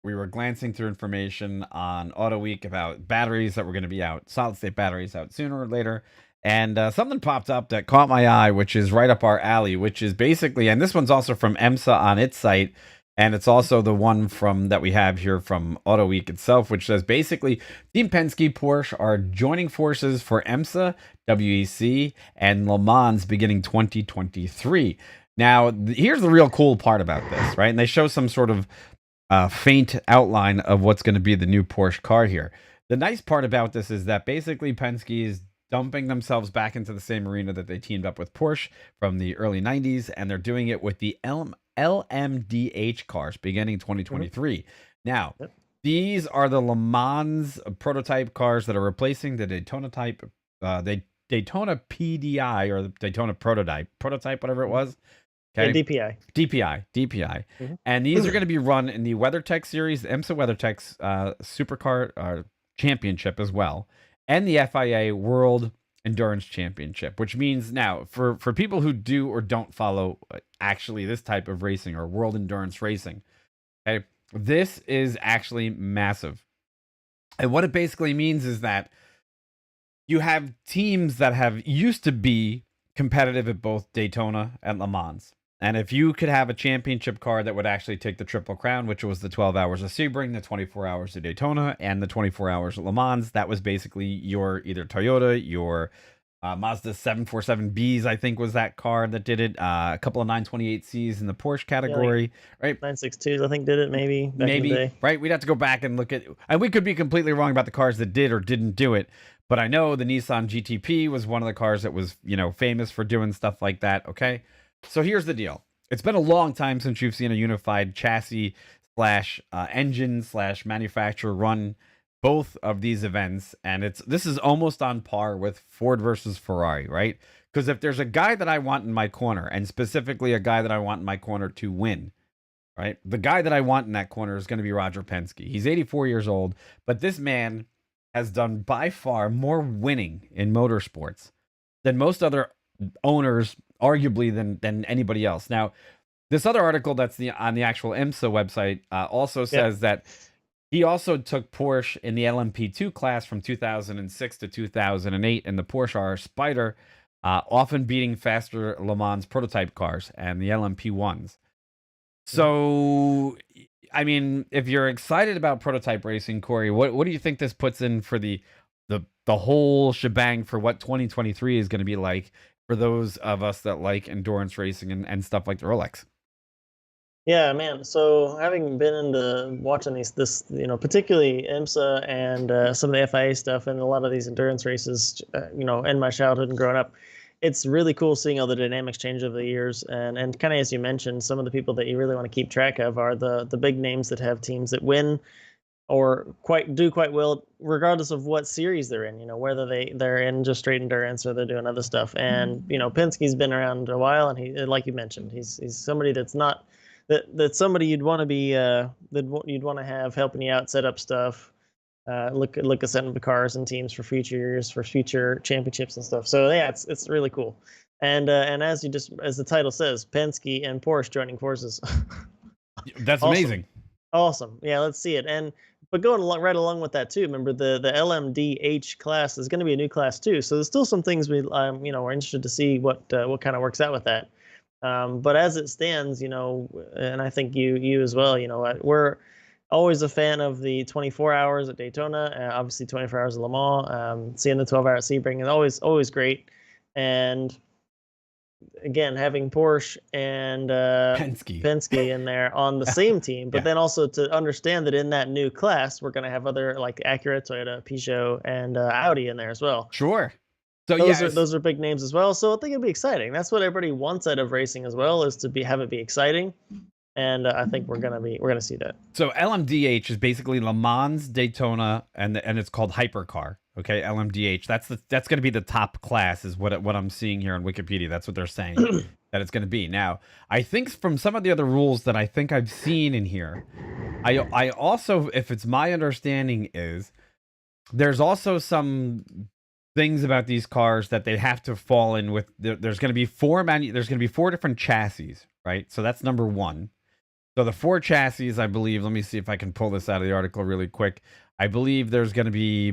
we were glancing through information on Auto Week about batteries that were going to be out, solid state batteries out sooner or later. And something popped up that caught my eye, which is right up our alley, which is basically, and this one's also from IMSA on its site. And it's also the one from that we have here from Auto Week itself, which says basically Team Penske Porsche are joining forces for IMSA, WEC, and Le Mans beginning 2023. Now, here's the real cool part about this, right? And they show some sort of faint outline of what's going to be the new Porsche car here. The nice part about this is that basically Penske is dumping themselves back into the same arena that they teamed up with Porsche from the early 90s, and they're doing it with the LMDH cars beginning 2023. Now, Yep. these are the Le Mans prototype cars that are replacing the Daytona type, the Daytona PDI or the Daytona prototype, whatever it was. Yeah, Okay. DPI. DPI. Mhm. And these are going to be run in the WeatherTech series, the IMSA WeatherTech Supercar Championship as well, and the FIA World Endurance Championship, which means now for people who do or don't follow actually this type of racing or world endurance racing, okay, this is actually massive. And what it basically means is that you have teams that have used to be competitive at both Daytona and Le Mans. And if you could have a championship car that would actually take the Triple Crown, which was the 12 hours of Sebring, the 24 hours of Daytona, and the 24 hours of Le Mans, that was basically your either Toyota, your Mazda 747Bs, I think was that car that did it. A couple of 928Cs in the Porsche category, right? 962s, I think, did it maybe back in the day. Right? We'd have to go back and look at, and we could be completely wrong about the cars that did or didn't do it. But I know the Nissan GTP was one of the cars that was, famous for doing stuff like that. Okay. So here's the deal. It's been a long time since you've seen a unified chassis slash engine slash manufacturer run both of these events. And this is almost on par with Ford versus Ferrari, right? Because if there's a guy that I want in my corner, and specifically a guy that I want in my corner to win, right? The guy that I want in that corner is going to be Roger Penske. He's 84 years old, but this man has done by far more winning in motorsports than most other owners, arguably than anybody else. Now, this other article that's on the actual IMSA website also says that he also took Porsche in the LMP2 class from 2006 to 2008 in the Porsche R Spider, often beating faster Le Mans prototype cars and the LMP1s. So, I mean, if you're excited about prototype racing, Corey, what do you think this puts in for the whole shebang for what 2023 is going to be like for those of us that like endurance racing and stuff like the Rolex? Yeah, man. So having been into watching this, particularly IMSA and some of the FIA stuff and a lot of these endurance races, in my childhood and growing up, it's really cool seeing all the dynamics change over the years. And kind of as you mentioned, some of the people that you really want to keep track of are the big names that have teams that win or do quite well, regardless of what series they're in. Whether they're in just straight endurance or they're doing other stuff. And Penske's been around a while, and he, like you mentioned, he's somebody that's not. That's somebody you'd want to be you'd want to have helping you out, set up stuff, look at setting up cars and teams for future years, for future championships and stuff. So yeah, it's really cool. And as the title says, Penske and Porsche joining forces. That's Awesome. amazing. Awesome. Yeah, let's see it. But going right along with that too, remember the LMDH class is going to be a new class too. So there's still some things we're interested to see what kind of works out with that. But as it stands, and I think you as well, we're always a fan of the 24 hours at Daytona, obviously 24 hours at Le Mans, seeing the 12-hour at Sebring is always great. And again, having Porsche and Penske in there on the same team, but then also to understand that in that new class, we're going to have other like Acura, Toyota, Peugeot, and Audi in there as well. Sure. So those are big names as well. So I think it'll be exciting. That's what everybody wants out of racing as well, is to have it be exciting. And I think we're gonna see that. So LMDH is basically Le Mans, Daytona, and it's called Hypercar. Okay, LMDH. That's going to be the top class, is what I'm seeing here on Wikipedia. That's what they're saying that it's going to be. Now, I think from some of the other rules that I think I've seen in here, I also, if it's my understanding, is there's also some things about these cars that they have to fall in with. There's going to be four different chassis, right? So that's number one. So the 4 chassis, I believe, let me see if I can pull this out of the article really quick. I believe there's going to be,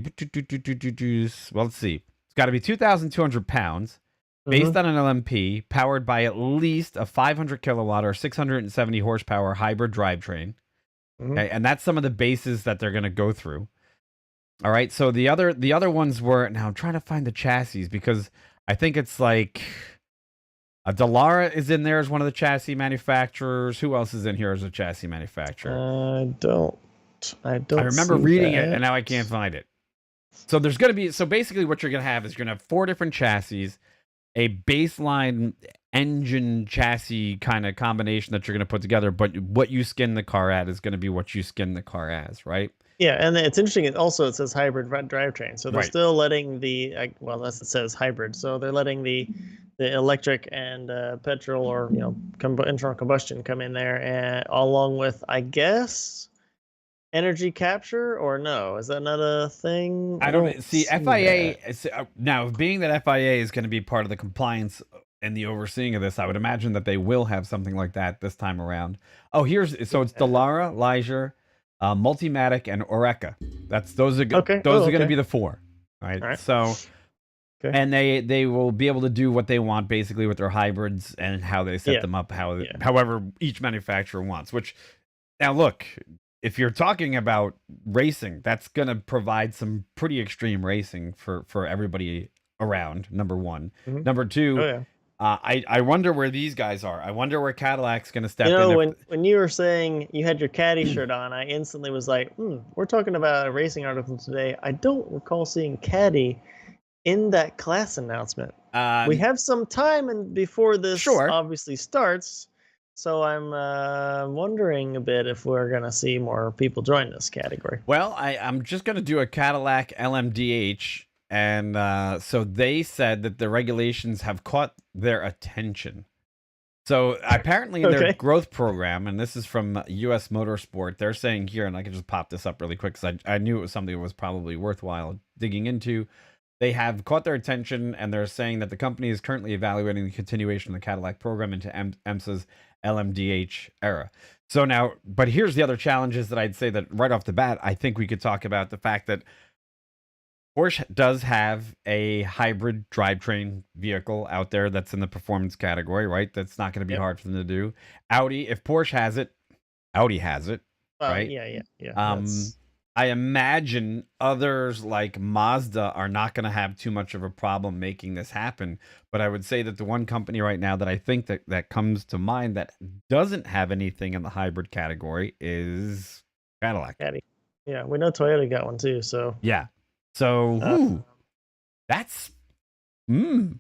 well, let's see. It's got to be 2,200 pounds, based on an LMP, powered by at least a 500 kilowatt or 670 horsepower hybrid drivetrain. Okay, and that's some of the bases that they're going to go through. All right, so the other ones were, now I'm trying to find the chassis because I think it's like Dallara is in there as one of the chassis manufacturers. Who else is in here as a chassis manufacturer? I don't. I remember reading it and now I can't find it. So there's going to be, so basically what you're going to have is you're going to have 4 different chassis, a baseline engine chassis kind of combination that you're going to put together, but what you skin the car at is going to be what you skin the car as, right? Yeah, and it's interesting. It says hybrid drivetrain, so they're Right. still letting the as it says hybrid, so they're letting the electric and petrol or internal combustion come in there, and along with, I guess, energy capture, or no? Is that not a thing? I don't see FIA. Now, being that FIA is going to be part of the compliance and the overseeing of this, I would imagine that they will have something like that this time around. Oh, it's Dallara, Liger, Multimatic, and Oreca. Those are going to be the 4. All right. So, and they will be able to do what they want basically with their hybrids and how they set them up, however each manufacturer wants. Which, now look, if you're talking about racing, that's going to provide some pretty extreme racing for everybody around. Number 1. Number 2. I wonder where these guys are. I wonder where Cadillac's going to step in. When you were saying you had your Caddy shirt on, I instantly was like, we're talking about a racing article today. I don't recall seeing Caddy in that class announcement. We have some time before this obviously starts, so I'm wondering a bit if we're going to see more people join this category. Well, I'm just going to do a Cadillac LMDH. And so they said that the regulations have caught their attention. So apparently in their growth program, and this is from US Motorsport, they're saying here, and I can just pop this up really quick because I knew it was something that was probably worthwhile digging into. They have caught their attention, and they're saying that the company is currently evaluating the continuation of the Cadillac program into IMSA's LMDH era. So now, but here's the other challenges that I'd say that right off the bat, I think we could talk about the fact that Porsche does have a hybrid drivetrain vehicle out there that's in the performance category, right? That's not going to be hard for them to do. Audi, if Porsche has it, Audi has it, right? Yeah. I imagine others like Mazda are not going to have too much of a problem making this happen. But I would say that the one company right now that I think that comes to mind that doesn't have anything in the hybrid category is Cadillac. Yeah, we know Toyota got one too, so. Yeah. So that's real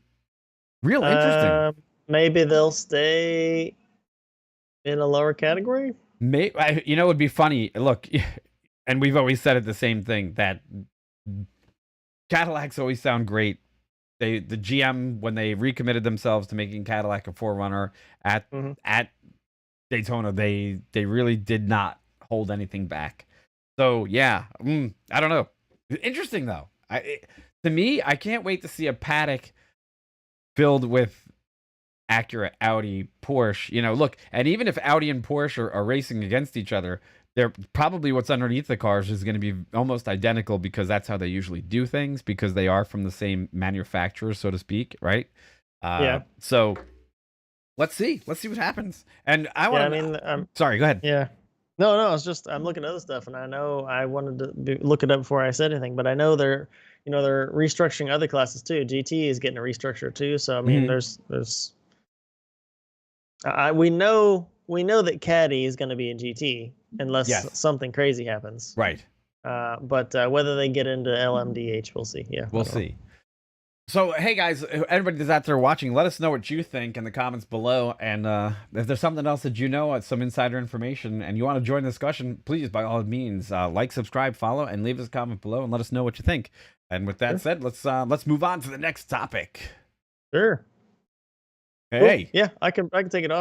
interesting. Maybe they'll stay in a lower category. It would be funny. Look, and we've always said it the same thing, that Cadillacs always sound great. The GM, when they recommitted themselves to making Cadillac a forerunner at Daytona, they really did not hold anything back. So yeah, I don't know. Interesting though. To me, I can't wait to see a paddock filled with Acura, Audi, Porsche. Look, and even if Audi and Porsche are racing against each other, they're probably what's underneath the cars is going to be almost identical because that's how they usually do things, because they are from the same manufacturer, so to speak, right? So let's see what happens. And sorry, go ahead. Yeah. No, it's just I'm looking at other stuff, and I know I wanted to look it up before I said anything, but I know they're restructuring other classes too. GT is getting a restructure too, so I mean, we know that Caddy is going to be in GT unless something crazy happens, right? But whether they get into LMDH, we'll see. Yeah, we'll see. So, hey guys, everybody that's out there watching, let us know what you think in the comments below. And if there's something else that you know, some insider information, and you want to join the discussion, please, by all means, like, subscribe, follow, and leave us a comment below and let us know what you think. And with that said, let's move on to the next topic. Sure. Hey. Cool. Yeah, I can take it off.